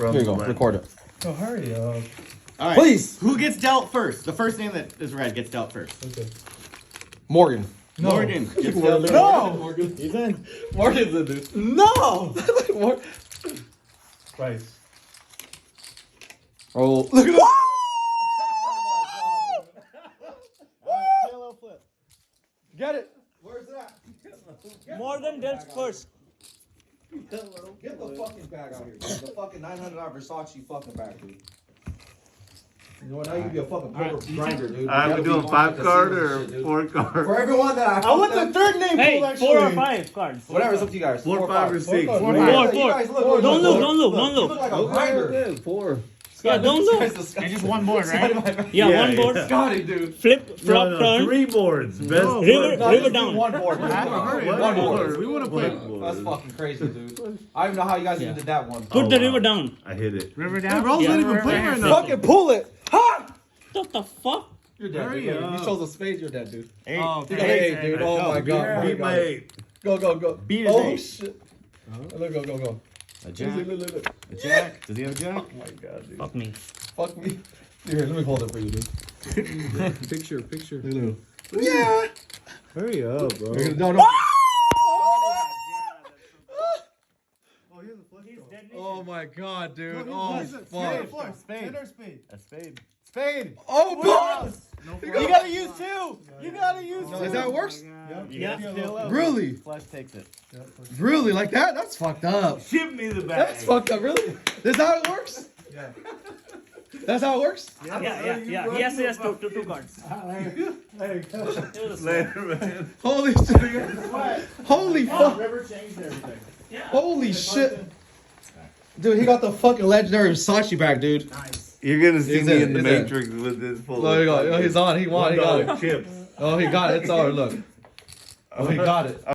from. Here you go. Record it. Oh, hurry up. All right. Please. Who gets dealt first? The first name that is red gets dealt first. Okay. Morgan. No. Morgan gets dealt first. No! Morgan. He's in. Morgan's a dude. No! Price. Oh, look at that. Get it. Where's that? Morgan dealt first. Get the fucking bag out here, dude. The fucking $900 Versace fucking bag, dude. You know what? Now you can be a fucking poker grinder, dude. Are we doing 5 card or 4 card? For everyone that I want the third name Hey, pulled, actually. 4 or 5 cards. Whatever, it's up to you guys. 4, 5, or 6. 4, 4, You 4. guys look. Don't look, don't look, don't You look. look like a grinder. 4. Yeah, don't look. It's just one board, right? Yeah, one board. Scotty, dude. Flip, flop, turn. 3 boards. Best River, No, river just do down. one board. Dude. One board. We want to play. That's fucking crazy, dude. I don't even know how you guys even did that one. Put the river down. I hit it. River down. Bro, Yeah. not even playing right now. Fucking pull it. Ha! What the fuck? You're dead, Hurry dude. up. You chose a spade, you're dead, dude. Oh, You got okay. eight, dude. Oh my god. Beat my 8. Go, go, go. Beat his Oh eight. shit. Look, go, go, go. A jack. Look. A jack. Does he have a jack? Oh my god, dude. Fuck me. Fuck me. Here, let me hold it for you, dude. Picture. Look. Yeah. Hurry up, bro. No, no. Oh my god, dude. Oh fuck. Spade. Spade. A spade. Spade. Oh, boss. You gotta use 2. You gotta use 2. Is that worse? Yeah. Still up. Really? Flush takes it. Really? Like that? That's fucked up. Ship me the bag. That's fucked up. Really? Is that how it works? Yeah. That's how it works? Yeah. He has two cards. Later, man. Holy shit. Holy fuck. River changed everything. Holy shit. Dude, he got the fucking legendary Versace bag, dude. You're gonna see He's me in, in the he's in. Matrix with this full. There you go. Oh, he's on. He won. He got it. $1 chips. Oh, he got it. It's all. Look. Oh, he got it.